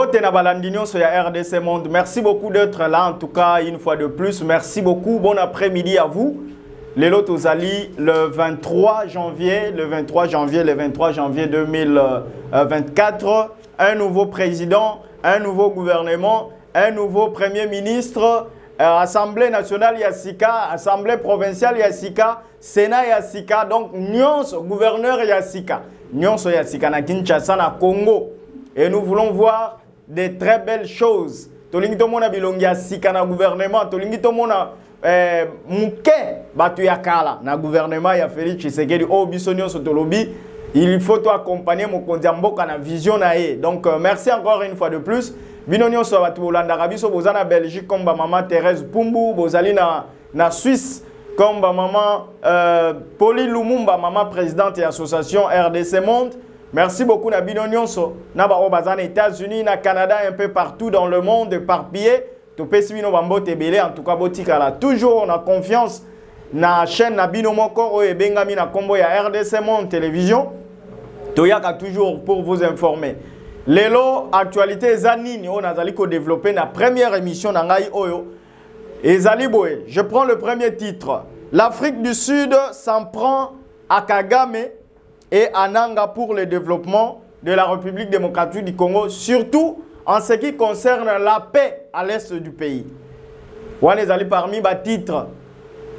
Mbote na balandinyo sur la RDC Monde. Merci beaucoup d'être là en tout cas une fois de plus. Merci beaucoup. Bon après-midi à vous. Les lots aux alliés le 23 janvier 2024. Un nouveau président, un nouveau gouvernement, un nouveau premier ministre, Assemblée nationale Yassika, Assemblée provinciale Yassika, Sénat Yassika, donc Nyons, gouverneur Yassika. Nyons Yassika na Kinshasa na Congo. Et nous voulons voir des très belles choses. Tolingi to mona bilongi Yassika na gouvernement, tolingi to mona muke batu yakala na gouvernement ya Félix Tshisekedi o bisonyo sotolobi. Il faut accompagner mon kondiamboka na vision na ye. Donc merci encore une fois de plus. Binonyo so batu Holanda Rabiso bozana Belgique comme ba maman Thérèse Pumbu, bozali na Suisse comme ba maman Poli Lumumba, maman présidente et association RDC Monde. Merci beaucoup na binonyo so na ba bazana États-Unis, na Canada, un peu partout dans le monde éparpillé. To pesibino bambo tebele en tout cas botika là. Toujours on a confiance na chaîne na binomoko o ebengami na kombo ya RDC Monde télévision. Toyaka toujours pour vous informer. Lelo actualité zanini on a zali ko développer na première émission na ngai oyo. Ezali boye, je prends le premier titre. L'Afrique du Sud s'en prend à Kagame et à Nanga pour le développement de la République démocratique du Congo, surtout en ce qui concerne la paix à l'est du pays. On est allé parmi les titres.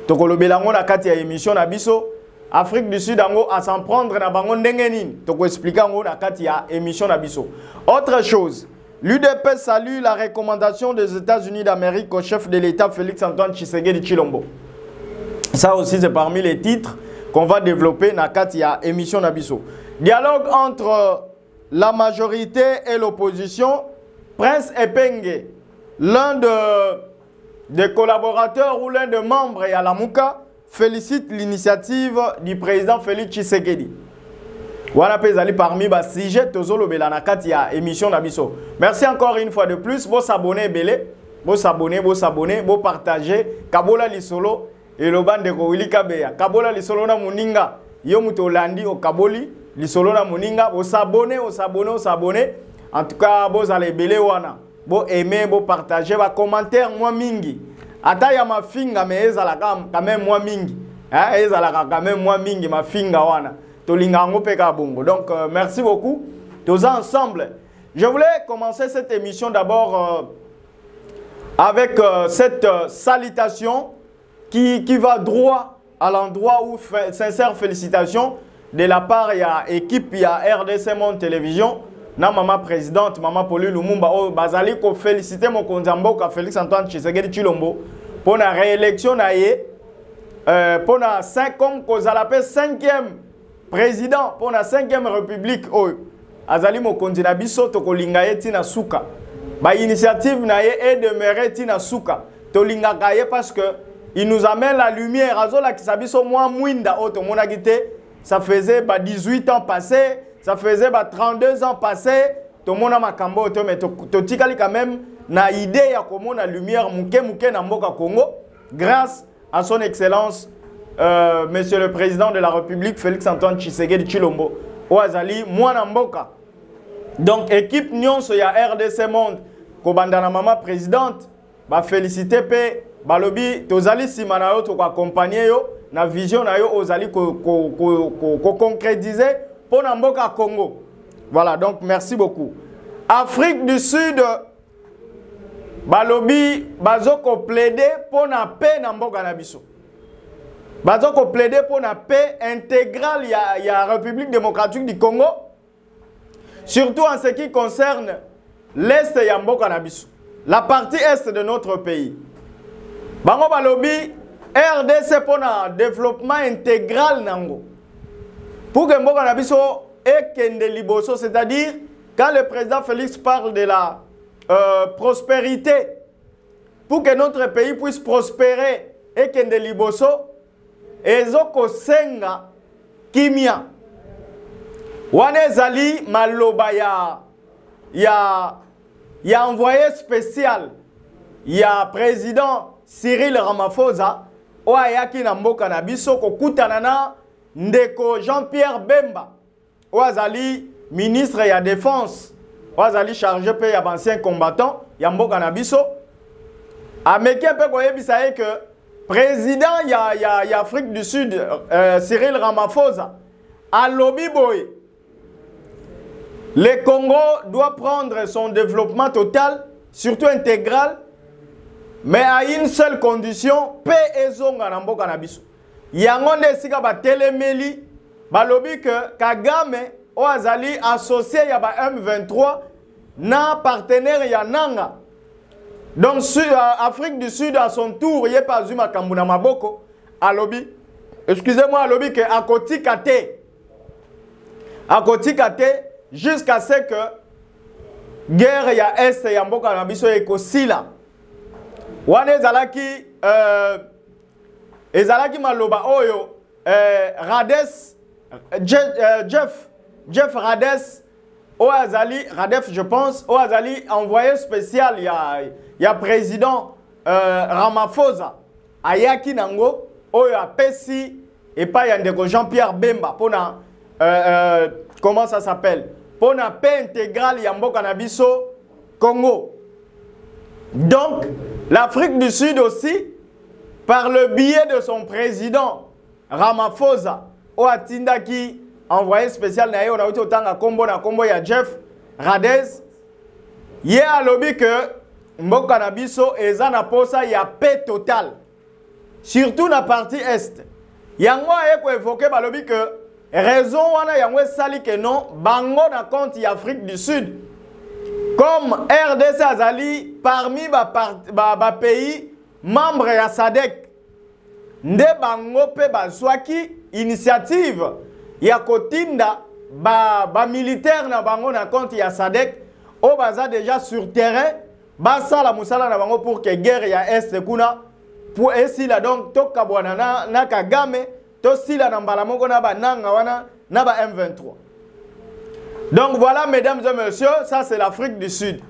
Tokolobelango na kati ya émission na biso. Afrique du Sud à s'en prendre na bango ndengenin. Toko expliquer ngo na kati ya émission na biso. Autre chose, l'UDP salue la recommandation des États-Unis d'Amérique au chef de l'État Félix Antoine Tshisekedi Tshilombo. Ça aussi c'est parmi les titres qu'on va développer na kati ya émission na biso. Dialogue entre la majorité et l'opposition. Prince Epenge, l'un des collaborateurs ou l'un des membres à la Mouka, félicite l'initiative du président Félix Tshisekedi. Voilà parmi les sujets tozolo belanakati ya émission nabiso. Merci encore une fois de plus. Vous s'abonner belé, vous s'abonner, vous partager. Kabola lisolo et le bande de Willy Kabeya. Kabola lisolo na muninga. Yo muto landi o kaboli lisolo na muninga. Vous s'abonner, vous s'abonner. En tout cas, vous allez belé wana. Vous aimer, vous partager, vous commenter moi mingi. Ata ya ma finga mais ezala quand même moi mingi. Hein, ezala quand même moi mingi ma finga wana. Tolinga ngo peka bongo. Donc merci beaucoup. Tous ensemble. Je voulais commencer cette émission d'abord avec cette salutation qui va droit à l'endroit où sincère félicitations de la part ya équipe ya RDC Monde Télévision. Na maman présidente, maman Poli Lumumba, oh, bazali ko féliciter mon konzamboka Félix Antoine Tshisekedi Tshilombo pour la réélection na ye, pour la 5 comme kozalape 5e président pour la 5e république oh azali mo konzina biso to kolinga ye tina suka. Ba initiative na ye est demeuré tina suka. To linga kaye parce que il nous amène la lumière azola ki sabiso moi mwinda auto monagité, ça faisait 18 ans passés. Ça faisait 32 ans passés, tout le monde a makambo, mais tout tikali quand même na idée ya comment la lumière muke na mboka Congo grâce à son excellence monsieur le président de la République Félix Antoine Tshisekedi Tshilombo oazali mwana mboka. Donc équipe nyonso ya RDC Monde ko bandana maman présidente ba féliciter pe balobi tozali simana yo to ko accompagner yo na vision na yo ozali ko concrétiser pour Namboka Congo. Voilà, donc merci beaucoup. Afrique du Sud, balobi, bazoko plaider pour la paix Namboka Nabiso. Bazoko plaider pour la paix intégrale y a République démocratique du Congo. Surtout en ce qui concerne l'Est de Namboka Nabiso. La partie Est de notre pays. Bango balobi, RDC pour le développement intégral Nango. Pour que Mboka Nabiso ait kende liboso, c'est-à-dire quand le président Félix parle de la prospérité, pour que notre pays puisse prospérer et kende liboso, ezoko senga kimia. Wane zali maloba ya envoyé spécial, ya président Cyril Ramaphosa, oayaki na Mboka Nabiso kokutanana ndeko Jean-Pierre Bemba, Ouazali, ministre de la Défense Wazali chargé pe ya ancien combattant ya mboka na biso. Américain pe koyebisa que président ya Afrique du Sud Cyril Ramaphosa a lobby boy. Le Congo doit prendre son développement total, surtout intégral, mais à une seule condition, paix et zonga na mboka na biso. Yango nde sika ba telemeli ba lobby que Kagame o azali associé ya ba M23 na partenaire ya nanga. Donc Afrique du Sud à son tour yé pas zuma kambuna maboko a lobby. Excusez-moi a lobby que a koti kate jusqu'à ce que guerre ya est ya mboka na biso ekosila. Wane ezalaki maloba oyo Rades Jeff Rades Radef je pense Azali envoyé spécial ya président Ramaphosa ayaki nango oyo apesi et pas yandeko Jean-Pierre Bemba pona comment ça s'appelle pona paix intégrale ya mboka na biso Congo. Donc l'Afrique du Sud aussi, par le biais de son président Ramaphosa, au Atinda qui envoyé spécial na yo na utotanga kombo na kombo ya Jeff Radez, y a lobby que mboka na biso eza na posa ya paix totale. Surtout na partie est. Yango eko évoqué ba lobby que raison wana yango sali que non bango na compte ya Afrique du Sud. Comme RDC azali parmi ba pays membres ya SADC, nde bango pe bazwaki initiative ya kotinda ba militaire na bango na compte ya SADC o baza déjà sur terrain basala musala na bango pour que guerre ya est kuna pour esila donc tokabwana na Kagame to sila na mbala moko na bananga wana na ba M23. Donc voilà, mesdames et messieurs, ça c'est l'Afrique du Sud.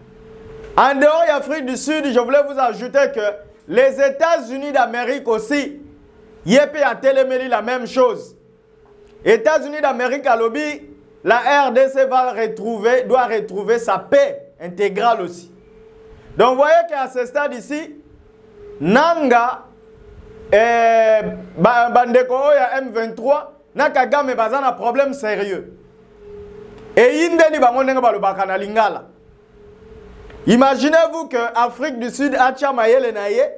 En dehors de l'Afrique du Sud, je voulais vous ajouter que les États-Unis d'Amérique aussi, Yépe a téléméli la même chose. États-Unis d'Amérique à lobby, la RDC doit retrouver sa paix intégrale aussi. Donc vous voyez qu'à ce stade ici, Nanga, Bandeko ya M23, Nakagame bazan un problème sérieux. Et imaginez-vous que Afrique du Sud a Tchamaye naye,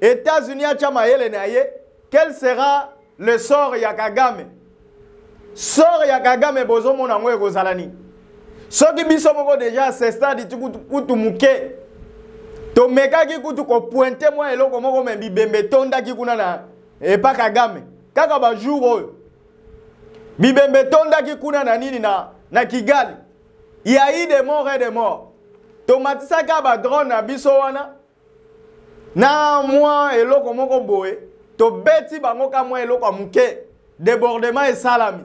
États-Unis a Tchamaye naye, quel sera le sort ya Kagame? Sort ya Kagame bozo mona ngwe kozalani. Soki biso moko déjà à ce stade kutu muke. To meka ki kutu ko pointer moi eloko moko membi bembe tonda ki kuna na et pas Kagame. Kaka ba jour oyo. Bibembe tonda ki kuna na nini na Kigali. Il y a eu des morts et des morts. Tomatisa ka drone na biso wana. Na moi eloko moko boye. To beti bango ka moi eloko muke. Débordement et salami.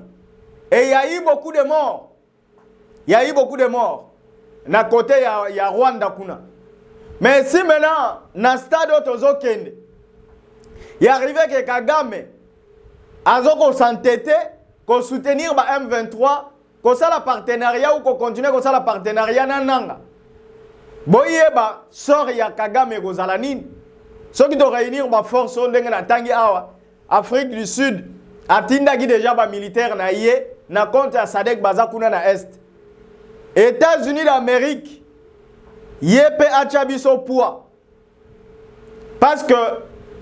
Et il y a eu beaucoup de morts. Il y a eu beaucoup de morts. Na côté il y a Rwanda kuna. Mais si maintenant na stade Tozo Kende. Il est arrivé que Kagame azoko s'entêter qu'on soutenir ba M23 qu'on ça la partenariat ou qu'on continue qu'on ça la partenariat nananga boyeba sort ya Kagame gozalanine ceux qui doivent réunir ma force on ndenge na tangi awa Afrique du Sud atinda ki déjà ba militaire na yé na compte ya SADC bazakuna na est États-Unis d'Amérique yépe achabiso poids parce que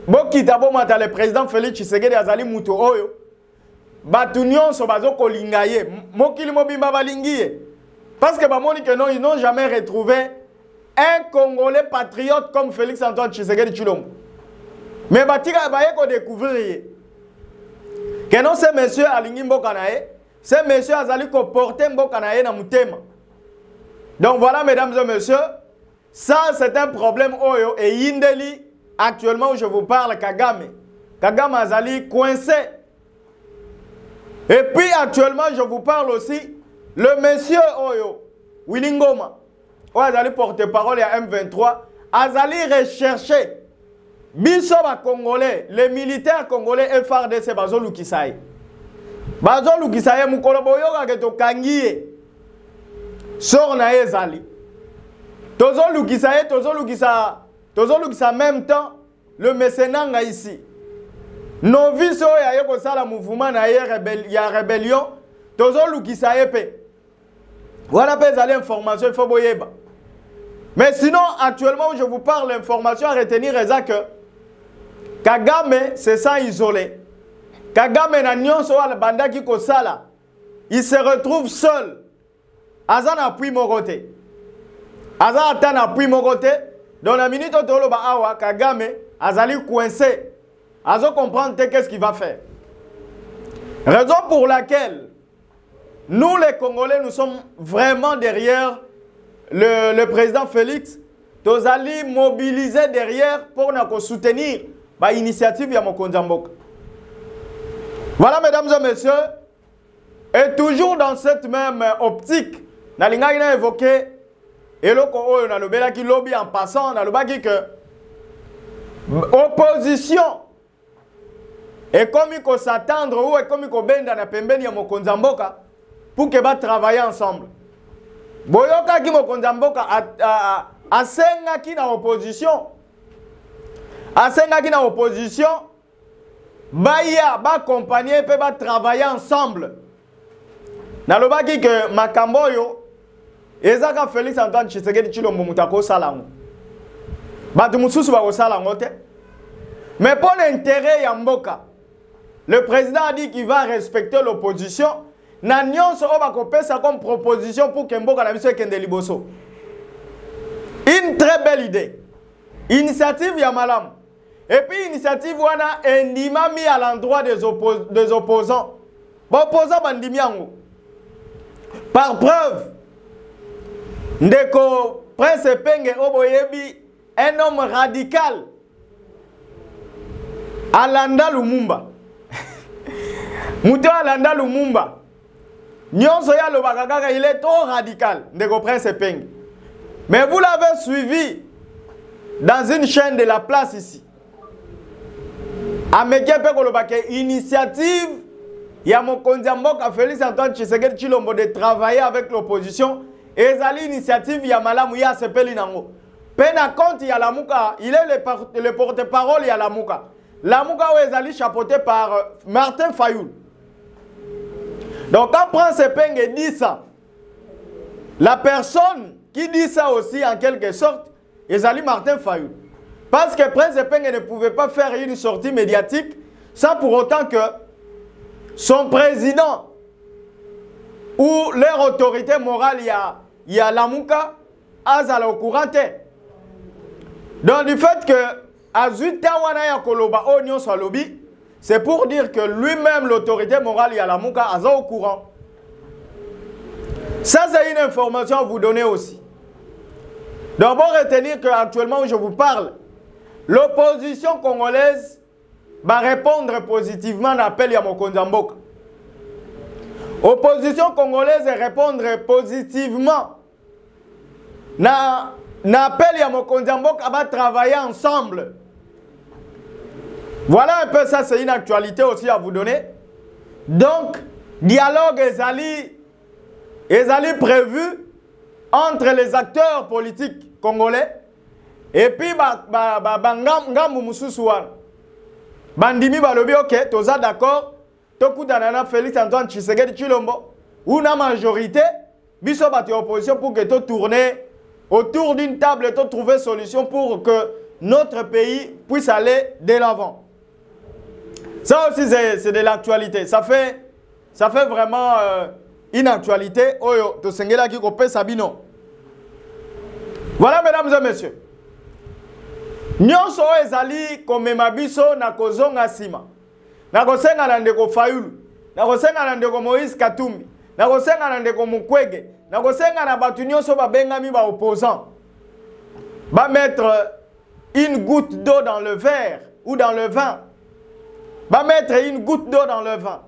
bokita bomata le président Félix Tshisekedi azali muto oyo batu nyonso bazo kolinga ye mokili mobimba balingi ye parce que bamoni que non ils n'ont jamais retrouvé un Congolais patriote comme Félix Antoine Tshisekedi Tshilombo mais batika baye ko découvrir que non ce monsieur alingi mboka na ye ce monsieur azali ko porter mboka na ye na mutema. Donc voilà mesdames et messieurs, ça c'est un problème oyo et Yindeli actuellement où je vous parle Kagame azali coincé. Et puis actuellement, je vous parle aussi, le monsieur Oyo, Willingoma, où Azali porte-parole à M23, Azali recherché, Bisoba Congolais, les militaires congolais FARDC, Bazo Lukisaye. Bazo Lukisaye, Mukolo Boyoga Geto Kangiye. sort na ezali. Tozo lukisa en même temps le mécénat ici. Novice ya yeko sala mouvement na ya rébellion, tozo lukisa epe. Voilà les informations, il faut boyeba. Mais sinon, actuellement, où je vous parle, l'information à retenir est que Kagame se sent isolé. Kagame na nyonso wala bandaki ko sala. Il se retrouve seul. Azan appui mon côté. Azan atan appui mon côté. Dans la minute où tolo ba awa Kagame azali coincé. Azo comprendre qu'est-ce qu'il va faire. Raison pour laquelle nous les Congolais nous sommes vraiment derrière le président Félix. Nous allons mobiliser derrière pour nous soutenir l'initiative de Mokonzi Mboka. Voilà, mesdames et messieurs, et toujours dans cette même optique, nous avons évoqué, et nous avons évoqué lobby en passant, nous avons dit que l'opposition est comme il faut s'attendre ou est comme il faut benda na pembeni ya Mokonzi Mboka pour que va travailler ensemble. Boyoka ki Mokonzi Mboka asenga ki na opposition. Asenga ki na opposition. Baya ba accompagner pe ba travailler ensemble. Nalobaki que makamboyo ezaka Félix Antoine Tshisekedi Tshilombo mutako salango. Batu mususu ba ko salango te. Mais pour l'intérêt ya Mboka, le président a dit qu'il va respecter l'opposition. Na nyonso oba kopesa comme proposition pour que Mboka na biso kende liboso. Une très belle idée. Initiative ya malam. Et puis initiative wana endima mis à l'endroit des opposants. Ba opposants bandimi yango. Par preuve, ndeko Prince Penge Oboyebi, un homme radical. Alanda Lumumba. Mouto Alanda Lumumba. Nyonso ya lo bakaka, il est trop radical. Ndeko Prince Penge. Mais vous l'avez suivi dans une chaîne de la place ici. Ameke Peko Lobake, initiative, il y a Mokonzi Mboka Félix Antoine Tshisekedi Tshilombo de travailler avec l'opposition. Et zali initiative, il y a Malamu, il y a Sepeli Nango. Pena compte, il y a Lamuka, il est le porte-parole, il y a Lamuka. Lamuka est allé chapeauté par Martin Fayoul. Donc quand Prince Penge dit ça, la personne qui dit ça aussi en quelque sorte, est allé Martin Fayoul. Parce que Prince Penge ne pouvait pas faire une sortie médiatique sans pour autant que son président ou leur autorité morale, il y a Lamuka, Azala au courant. Donc du fait que Azuitawana ya Koloba Onyon Salobi, c'est pour dire que lui-même, l'autorité morale, il y a Lamuka, Azala au courant. Ça, c'est une information à vous donner aussi. Donc, bon retenir qu'actuellement où je vous parle, l'opposition congolaise va répondre positivement à l'appel de Mokonzi Mboka. L'opposition congolaise va répondre positivement à l'appel de Mokonzi Mboka va travailler ensemble. Voilà un peu ça, c'est une actualité aussi à vous donner. Donc, dialogue est prévu entre les acteurs politiques congolais et puis ngambu mususu wana bandimi balobi ok toza d'accord tokutana na Félix Antoine Tshisekedi Tshilombo ou na majorité biso bato opposition pour que to tourner autour d'une table et to trouver solution pour que notre pays puisse aller de l'avant. Ça aussi c'est de l'actualité. Ça fait vraiment une actualité. Oyo to sengela ki ko pesa bino. Voilà, mesdames et messieurs. Nyonso ezali komema biso na kozonga sima. Na kosenga na ndeko Fayulu, na kosenga na ndeko Moïse Katumbi, na kosenga na ndeko Mukwege, na kosenga na batu nyonso babengami ba opposants. Ba mettre une goutte d'eau dans le verre ou dans le vin. Ba mettre une goutte d'eau dans le vin.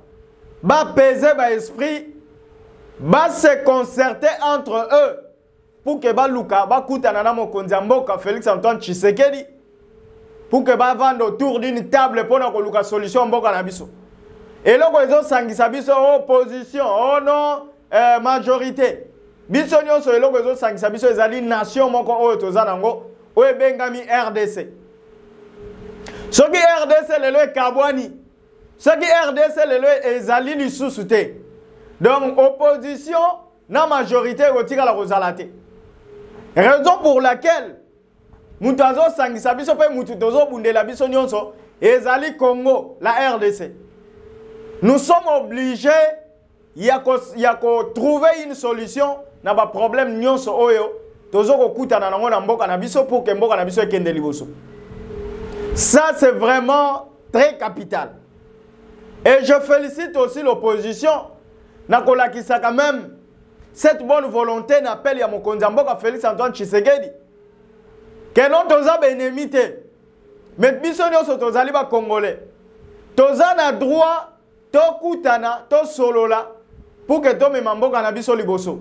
Ba peser ba esprit, ba se concerter entre eux. Pour que Baluka, Bakutana na Mokonzi Mboka Félix Antoine Tshisekedi, pour que ba vendre autour d'une table pour que Luka solution Mboka na biso. Et là, ils ont sangisa biso opposition, oh non, majorité. biso nyonso eloko ezosangisa biso ezali nation moko oyo toza nango oyo ebengami RDC. Soki RDC lelo ekabwani, soki RDC lelo ezali lisusu te, donc opposition na majorité ekotikala kozala te. Raison pour laquelle mutu azosangisa biso pe mutu tozobundela biso nyonso ezali Congo, la RDC. Nous sommes obligés ya ko trouver une solution na ba problème nyonso oyo tozoko kutana nango na mboka na biso pour que mboka na biso ekende liboso. Ça c'est vraiment très capital. Et je félicite aussi l'opposition na kolakisa quand même cette bonne volonté n'appelle ya mokonzi mboka Félix Antoine Tshisekedi. Que non toza ba ennemi te. Mais biso nyonso tozali ba congolais. Toza na droit to kutana to solola pour que to mema mboka na biso liboso.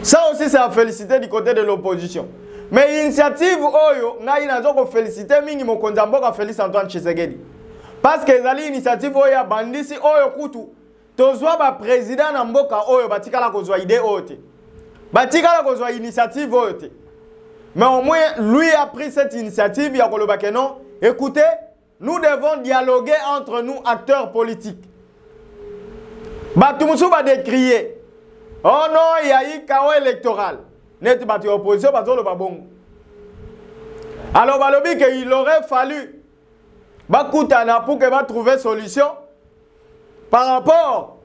Ça aussi c'est à féliciter du côté de l'opposition. Mais initiative oyo ngai nazo ko féliciter mingi mokonzi mboka Félix Antoine Tshisekedi. Parce que ezali initiative oyo ya bandisi oyo kutu tozwa ba président na mboka oyo batikala kozwa idée oyo te. Batikala kozwa initiative oyo te. Mais au moins lui a pris cette initiative ya koloba ke non, écoutez, nous devons dialoguer entre nous acteurs politiques. Batumusu va décrier. Oh non, il y a eu chaos électoral. Net batu opposition bazolo babongo. Alors balobi que il aurait fallu bakutana pour que va trouver solution par rapport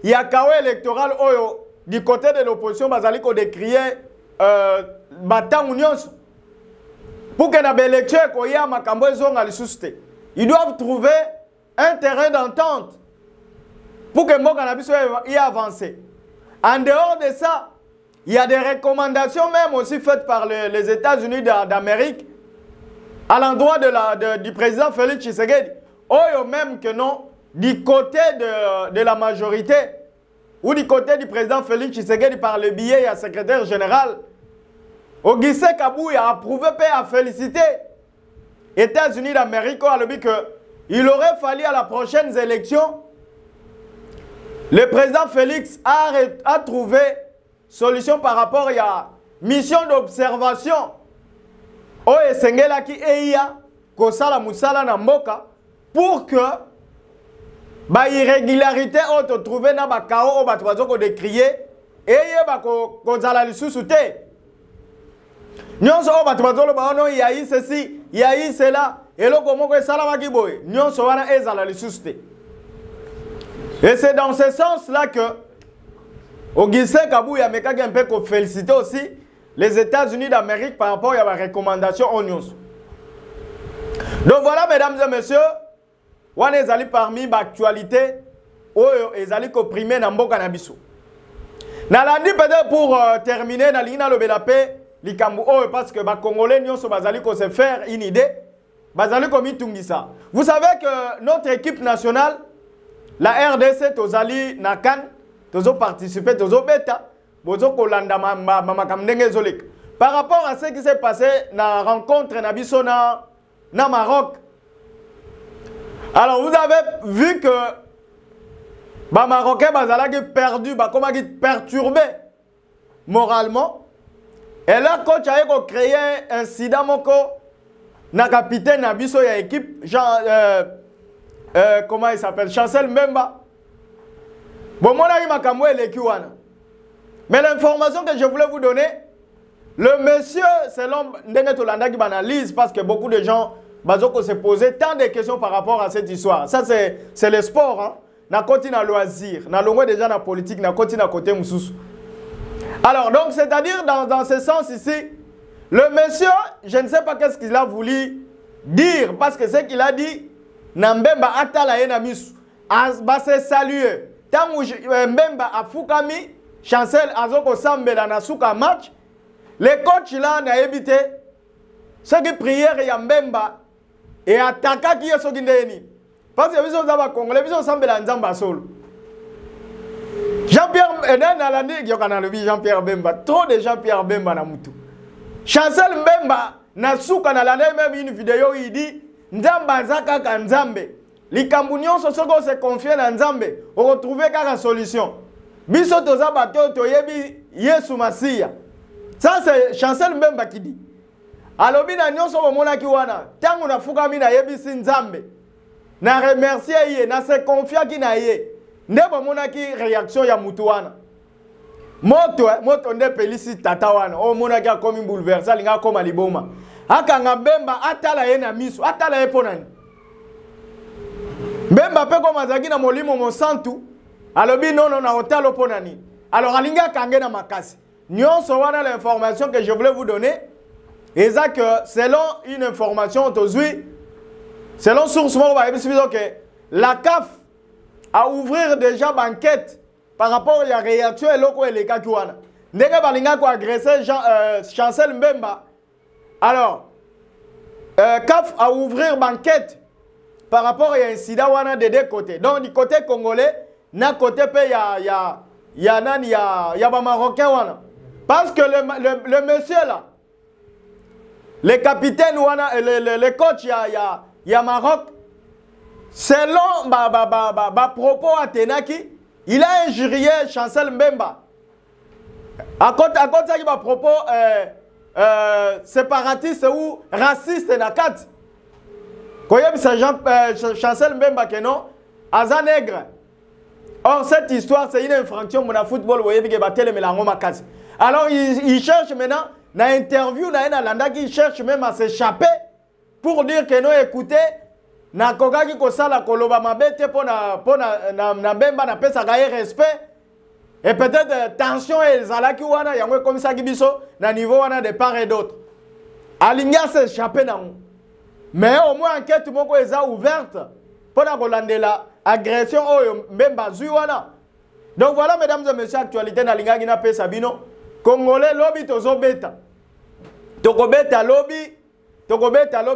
il y a chaos électoral oyo du côté de l'opposition bazali ko décrier batangu nyonso pour que na élection ko ya makambo ezonga lisusu te. Ils doivent trouver un terrain d'entente pour que mboka na biso y avance. En dehors de ça, il y a des recommandations même aussi faites par les États-Unis d'Amérique à l'endroit du président Félix Tshisekedi. Oyo même que non, du côté de la majorité ou du côté du président Félix Tshisekedi par le biais du secrétaire général, Augustin Kabouya a approuvé et a félicité les États-Unis d'Amérique a dit qu'il aurait fallu à la prochaine élection, le président Félix a trouvé solution par rapport à la mission d'observation au Esengela qui est Kosala Moussala Namboka pour que ba irrégularité on trouvé na ba kao ba twazoko décrier et ba ko kozala lisusu te. Nyonso o batwazolo ba ono ya yi ceci, ya yi cela, et lo komo ko sala makiboy. Nyonso wana ezala lisusu te. Et c'est dans ce sens-là que Augustin Kabouya mekaki un peu ko féliciter aussi les États-Unis d'Amérique par rapport à la recommandation aux news. Donc voilà, mesdames et messieurs, on est allé parmi l'actualité où ils allaient comprimer dans Mboka Nabiso. Nalandi peut-être pour terminer, Nalina Lobelapé, Likambu parce que les Congolais n'ont pas se faire une idée, vous savez que notre équipe nationale, la RDC, Tozali Nakan, Tozo participé, Tozo Beta, Bozo Kolanda par rapport à ce qui s'est passé dans la rencontre Nabiso na Maroc. Alors vous avez vu que les Marocains ont perdu, perturbé moralement. Et là, coach a créé un incident na capitaine Nabiso ya équipe comment il s'appelle, Chancel Mbemba. Bon, moi là, il m'a camoué les Kiwana. Mais l'information que je voulais vous donner, le monsieur, selon Ndenge Tolanda qui analyse, parce que beaucoup de gens se posaient tant de questions par rapport à cette histoire. Ça, c'est le sport. Hein? Na continue à loisir. Na longue déjà na politique, na continue à côté Moussous. Alors, donc, c'est-à-dire, dans ce sens ici, le monsieur, je ne sais pas qu'est-ce qu'il a voulu dire, parce que ce qu'il a dit, Nambemba atala ena misu, ba se saluer. Tant où Mbemba a Fukami, Chancel Azoko Sambela na suka match, les coachs là n'a évité, ce qui prière ya Mbemba, et attaquer qui est ce qui n'est. Parce que vous avez Congolais, vous avez Nzamba Sol. Jean-Pierre Jean-Pierre Bemba, trop de Jean-Pierre Bemba na mutu. Chancel Mbemba na suka na l'année même une vidéo il dit Nzamba zaka ka Nzambe. Likambu nyonso soko se confier na Nzambe, on retrouver kaka solution. Biso toza bato toyebi Yesu Masiya. Ça c'est Chancel Mbemba qui dit. Alobi na nyonso bomona ki wana, tangu na fukami na yebisi Nzambe. Na remercier ye, na se confia ki na ye. Nde bomona ki réaction ya mutu wana. Moto nde pelisi tata wana. O mona ki akomi bouleversé, linga koma liboma. Akanga Mbemba atala ye na miso, atala ye ponani. Mbemba pe koma zaki na molimo monsantu. Alobi non na hotalo ponani. Alors alinga kange na makasi. Nyonso wana l'information que je voulais vous donner. Et ça que selon une information aujourd'hui, selon source que la CAF a ouvert déjà banquette par rapport à la réaction et l'autre et les cas qui wana. Ndenge balinga ko agresser Chancel Mbemba. Alors CAF a ouvert banquette par rapport à l'incident wana de deux côtés. Donc du côté congolais, na côté pe ya ba marocain wana. Parce que le monsieur là, le capitaine wana, le coach ya Maroc, selon propos à Tenaki, il a injurié Chancel Mbemba. À côté ça, il a propos séparatiste ou raciste na kat. Koyeb Chancel Mbemba que non, aza nègre. Or cette histoire c'est une infraction mon football voyez que batele melango makasi. Alors il cherche maintenant dans l'interview na landa qui cherche même à s'échapper pour dire que non écoutez na koka ki kosala koloba mabete pona Mbemba na pesa gaye respect et peut-être tension et zalaki wana yango comme ça ki biso na niveau wana de part et d'autre. Alinga s'échapper na mo. Mais au moins enquête moko eza ouverte pona kolandela agression oyo Mbemba zui wana. Donc voilà mesdames et messieurs actualité na linga gina pesa bino. Congolais lobby tozo beta. Tokobeta lobby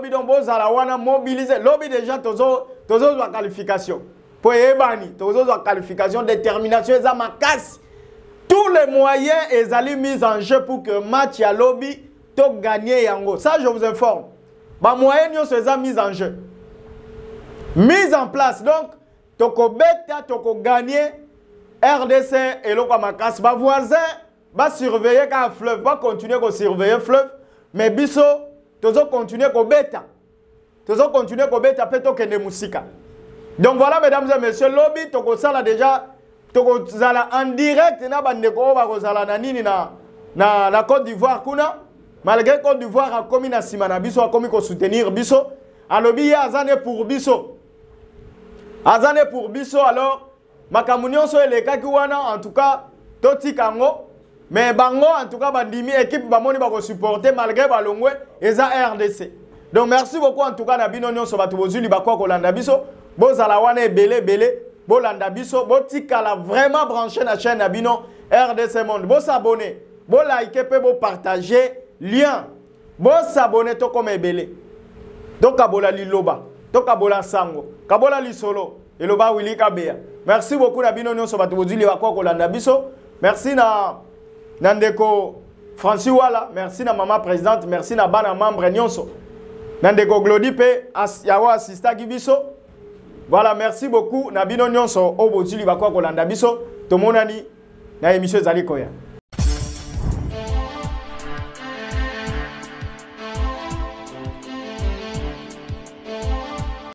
donc bozala wana mobiliser lobby déjà tozo la qualification. Pour ebani tozo la qualification détermination eza makasi. Tous les moyens ezali mis en jeu pour que match ya lobby to gagner yango. Ça je vous informe. Ba moyens nyonso eza mis en jeu. Mise en place donc tokobeta toko gagner RDC et loko makasi ba voisin va surveiller quand fleuve, va continuer à surveiller fleuve, mais biso, tozo continuer à bêta. Tozo continuer à bêta, peut-être que musika. Donc voilà, mesdames et messieurs, lobby, toko sala déjà, toko sala en direct, na bandeko, va sala na nini na Côte d'Ivoire kuna, malgré Côte d'Ivoire a commis na simana biso, a commis ko soutenir biso, a lobby ya azane pour biso. Azane pour biso, alors, makamunion so les kakiwana, en tout cas, toti kango, mais bango en tout cas bandimi équipe bamoni ba ko supporter malgré balongwe eza RDC. Donc merci beaucoup en tout cas na bino nyonso batu bozuli bakwa ko landa biso bozala wana ebele bo landa biso bo tikala vraiment branché na chaîne na bino RDC Monde bo s'abonner bo liker pe bo partager lien bo s'abonner to comme ebele donc kabola liloba to kabola sango kabola lisolo eloba wili kabea. Merci beaucoup na bino nyonso batu bozuli bakwa ko landa biso. Merci na Nandeko Francis Wala, merci na maman présidente, merci na bana membre nyonso. Nandeko Glody pe yawa assista gibiso. Voilà, merci beaucoup na bino nyonso obozili bakwa kolanda biso. Tomonani na émission zali koya.